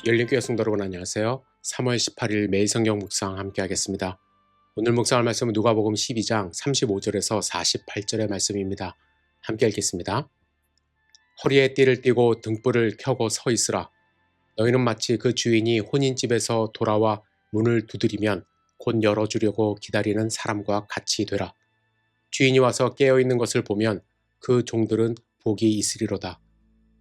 열린교회 성도 여러분 안녕하세요. 3월 18일 매일 성경 묵상 함께 하겠습니다. 오늘 묵상할 말씀은 누가복음 12장 35절에서 48절의 말씀입니다. 함께 읽겠습니다. 허리에 띠를 띠고 등불을 켜고 서 있으라. 너희는 마치 그 주인이 혼인집에서 돌아와 문을 두드리면 곧 열어주려고 기다리는 사람과 같이 되라. 주인이 와서 깨어있는 것을 보면 그 종들은 복이 있으리로다.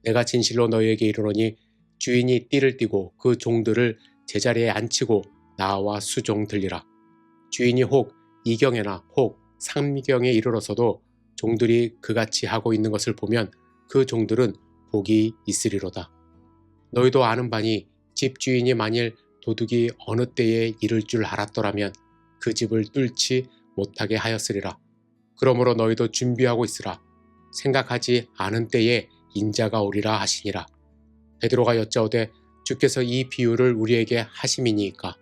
내가 진실로 너희에게 이르노니 주인이 띠를 띠고 그 종들을 제자리에 앉히고 나와 수종 들리라. 주인이 혹 이경에나 혹 상경에 이르러서도 종들이 그같이 하고 있는 것을 보면 그 종들은 복이 있으리로다. 너희도 아는 바니 집주인이 만일 도둑이 어느 때에 이를 줄 알았더라면 그 집을 뚫지 못하게 하였으리라. 그러므로 너희도 준비하고 있으라. 생각하지 않은 때에 인자가 오리라 하시니라. 베드로가 여짜오되 주께서 이 비유를 우리에게 하심이니이까.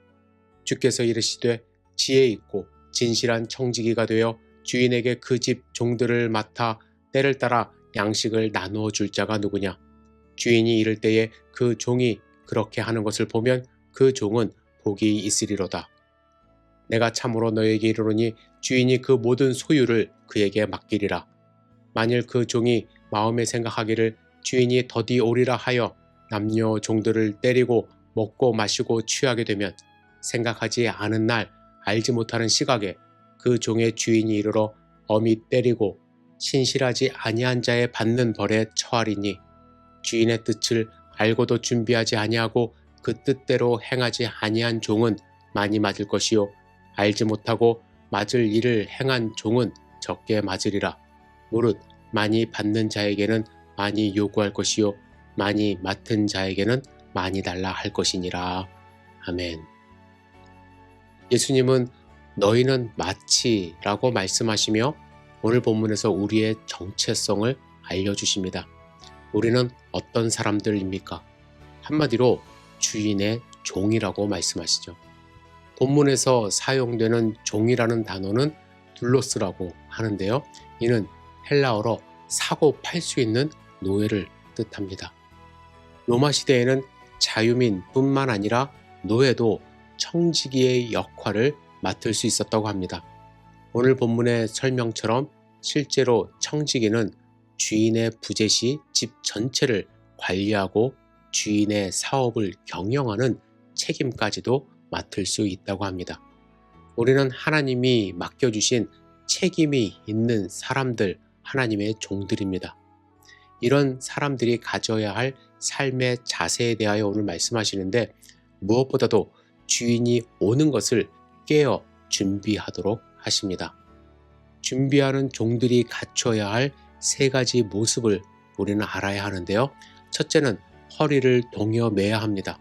주께서 이르시되 지혜 있고 진실한 청지기가 되어 주인에게 그 집 종들을 맡아 때를 따라 양식을 나누어 줄 자가 누구냐. 주인이 이를 때에 그 종이 그렇게 하는 것을 보면 그 종은 복이 있으리로다. 내가 참으로 너에게 이르노니 주인이 그 모든 소유를 그에게 맡기리라. 만일 그 종이 마음에 생각하기를 주인이 더디 오리라 하여 남녀 종들을 때리고 먹고 마시고 취하게 되면 생각하지 않은 날 알지 못하는 시각에 그 종의 주인이 이르러 엄히 때리고 신실하지 아니한 자의 받는 벌에 처하리니 주인의 뜻을 알고도 준비하지 아니하고 그 뜻대로 행하지 아니한 종은 많이 맞을 것이요 알지 못하고 맞을 일을 행한 종은 적게 맞으리라. 무릇 많이 받는 자에게는 많이 요구할 것이요 많이 맡은 자에게는 많이 달라 할 것이니라. 아멘. 예수님은 너희는 마치 라고 말씀하시며 오늘 본문에서 우리의 정체성을 알려주십니다. 우리는 어떤 사람들입니까? 한마디로 주인의 종이라고 말씀하시죠. 본문에서 사용되는 종이라는 단어는 둘로스라고 하는데요. 이는 헬라어로 사고 팔 수 있는 노예를 뜻합니다. 로마 시대에는 자유민뿐만 아니라 노예도 청지기의 역할을 맡을 수 있었다고 합니다. 오늘 본문의 설명처럼 실제로 청지기는 주인의 부재 시 집 전체를 관리하고 주인의 사업을 경영하는 책임까지도 맡을 수 있다고 합니다. 우리는 하나님이 맡겨주신 책임이 있는 사람들, 하나님의 종들입니다. 이런 사람들이 가져야 할 삶의 자세에 대하여 오늘 말씀하시는데 무엇보다도 주인이 오는 것을 깨어 준비하도록 하십니다. 준비하는 종들이 갖춰야 할 세 가지 모습을 우리는 알아야 하는데요. 첫째는 허리를 동여 매야 합니다.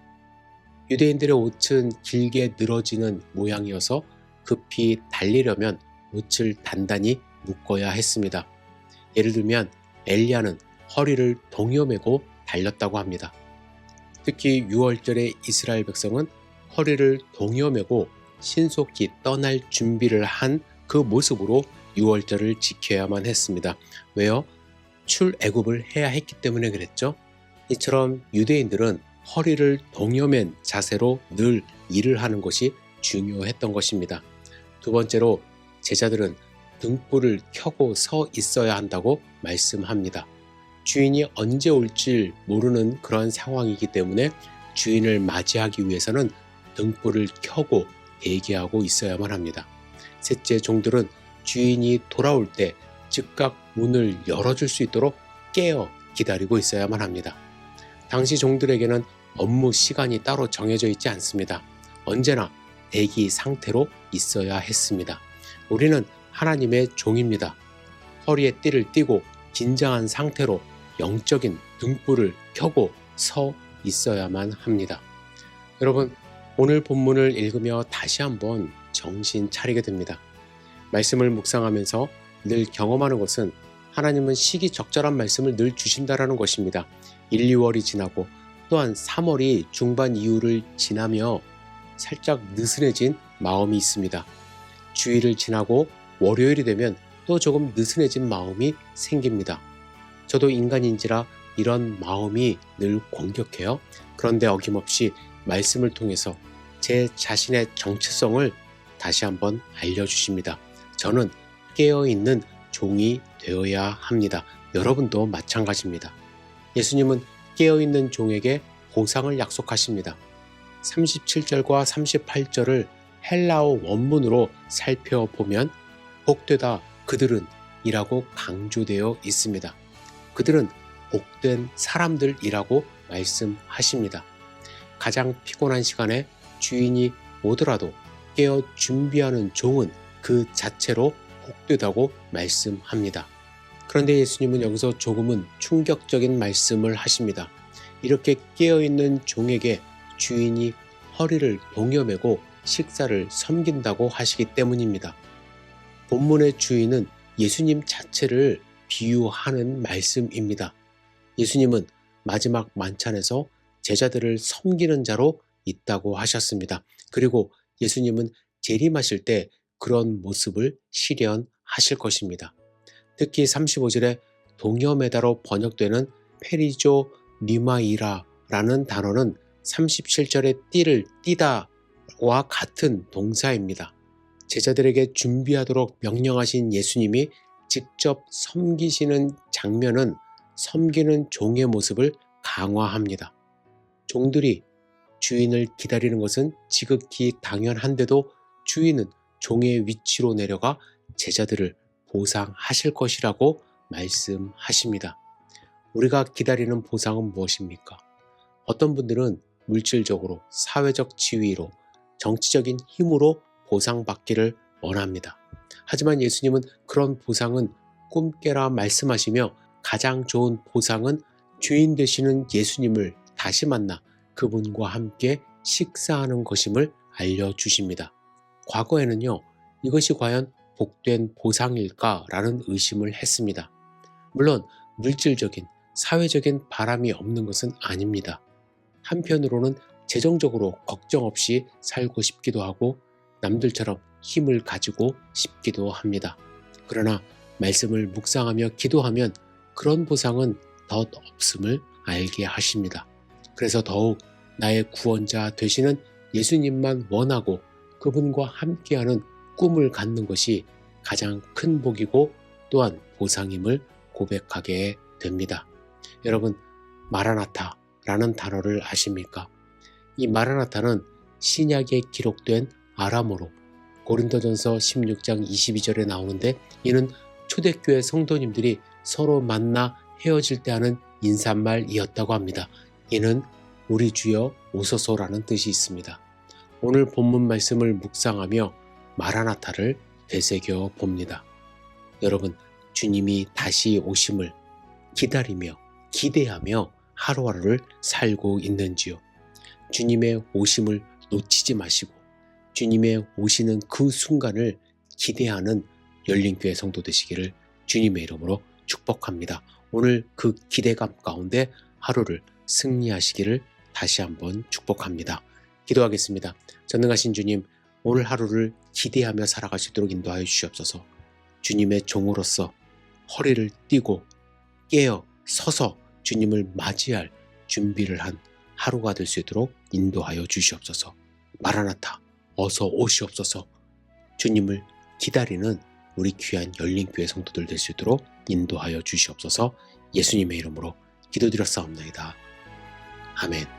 유대인들의 옷은 길게 늘어지는 모양이어서 급히 달리려면 옷을 단단히 묶어야 했습니다. 예를 들면 엘리야는 허리를 동여매고 달렸다고 합니다. 특히 6월절에 이스라엘 백성은 허리를 동여매고 신속히 떠날 준비를 한 그 모습으로 6월절을 지켜야만 했습니다. 왜요? 출애굽을 해야 했기 때문에 그랬죠. 이처럼 유대인들은 허리를 동여맨 자세로 늘 일을 하는 것이 중요했던 것입니다. 두 번째로 제자들은 등불을 켜고 서 있어야 한다고 말씀합니다. 주인이 언제 올지 모르는 그런 상황이기 때문에 주인을 맞이하기 위해서는 등불을 켜고 대기하고 있어야만 합니다. 셋째, 종들은 주인이 돌아올 때 즉각 문을 열어줄 수 있도록 깨어 기다리고 있어야만 합니다. 당시 종들에게는 업무 시간이 따로 정해져 있지 않습니다. 언제나 대기 상태로 있어야 했습니다. 우리는 하나님의 종입니다. 허리에 띠를 띠고 긴장한 상태로 영적인 등불을 켜고 서 있어야만 합니다. 여러분, 오늘 본문을 읽으며 다시 한번 정신 차리게 됩니다. 말씀을 묵상하면서 늘 경험하는 것은 하나님은 시기적절한 말씀을 늘 주신다라는 것입니다. 1, 2월이 지나고 또한 3월이 중반 이후를 지나며 살짝 느슨해진 마음이 있습니다. 주일을 지나고 월요일이 되면 또 조금 느슨해진 마음이 생깁니다. 저도 인간인지라 이런 마음이 늘 공격해요. 그런데 어김없이 말씀을 통해서 제 자신의 정체성을 다시 한번 알려주십니다. 저는 깨어있는 종이 되어야 합니다. 여러분도 마찬가지입니다. 예수님은 깨어있는 종에게 보상을 약속하십니다. 37절과 38절을 헬라어 원문으로 살펴보면 복되다 그들은 이라고 강조되어 있습니다. 그들은 복된 사람들이라고 말씀하십니다. 가장 피곤한 시간에 주인이 오더라도 깨어 준비하는 종은 그 자체로 복되다고 말씀합니다. 그런데 예수님은 여기서 조금은 충격적인 말씀을 하십니다. 이렇게 깨어있는 종에게 주인이 허리를 동여매고 식사를 섬긴다고 하시기 때문입니다. 본문의 주인은 예수님 자체를 비유하는 말씀입니다. 예수님은 마지막 만찬에서 제자들을 섬기는 자로 있다고 하셨습니다. 그리고 예수님은 재림하실 때 그런 모습을 실현하실 것입니다. 특히 35절에 동여매다로 번역되는 페리조 니마이라라는 단어는 37절의 띠를 띠다와 같은 동사입니다. 제자들에게 준비하도록 명령하신 예수님이 직접 섬기시는 장면은 섬기는 종의 모습을 강화합니다. 종들이 주인을 기다리는 것은 지극히 당연한데도 주인은 종의 위치로 내려가 제자들을 보상하실 것이라고 말씀하십니다. 우리가 기다리는 보상은 무엇입니까? 어떤 분들은 물질적으로, 사회적 지위로, 정치적인 힘으로 보상받기를 원합니다. 하지만 예수님은 그런 보상은 꿈깨라 말씀하시며 가장 좋은 보상은 주인 되시는 예수님을 다시 만나 그분과 함께 식사하는 것임을 알려주십니다. 과거에는요, 이것이 과연 복된 보상일까라는 의심을 했습니다. 물론 물질적인, 사회적인 바람이 없는 것은 아닙니다. 한편으로는 재정적으로 걱정 없이 살고 싶기도 하고 남들처럼 힘을 가지고 싶기도 합니다. 그러나 말씀을 묵상하며 기도하면 그런 보상은 덧 없음을 알게 하십니다. 그래서 더욱 나의 구원자 되시는 예수님만 원하고 그분과 함께하는 꿈을 갖는 것이 가장 큰 복이고 또한 보상임을 고백하게 됩니다. 여러분, 마라나타라는 단어를 아십니까? 이 마라나타는 신약에 기록된 아람어로 고린도전서 16장 22절에 나오는데 이는 초대교회 성도님들이 서로 만나 헤어질 때 하는 인사말이었다고 합니다. 이는 우리 주여 오소서라는 뜻이 있습니다. 오늘 본문 말씀을 묵상하며 마라나타를 되새겨 봅니다. 여러분, 주님이 다시 오심을 기다리며 기대하며 하루하루를 살고 있는지요? 주님의 오심을 놓치지 마시고 주님의 오시는 그 순간을 기대하는 열린교회 성도 되시기를 주님의 이름으로 축복합니다. 오늘 그 기대감 가운데 하루를 승리하시기를 다시 한번 축복합니다. 기도하겠습니다. 전능하신 주님, 오늘 하루를 기대하며 살아갈 수 있도록 인도하여 주시옵소서. 주님의 종으로서 허리를 띠고 깨어 서서 주님을 맞이할 준비를 한 하루가 될 수 있도록 인도하여 주시옵소서. 마라나타, 어서 오시옵소서. 주님을 기다리는 우리 귀한 열린교회 성도들 될 수 있도록 인도하여 주시옵소서. 예수님의 이름으로 기도드렸사옵나이다. 아멘.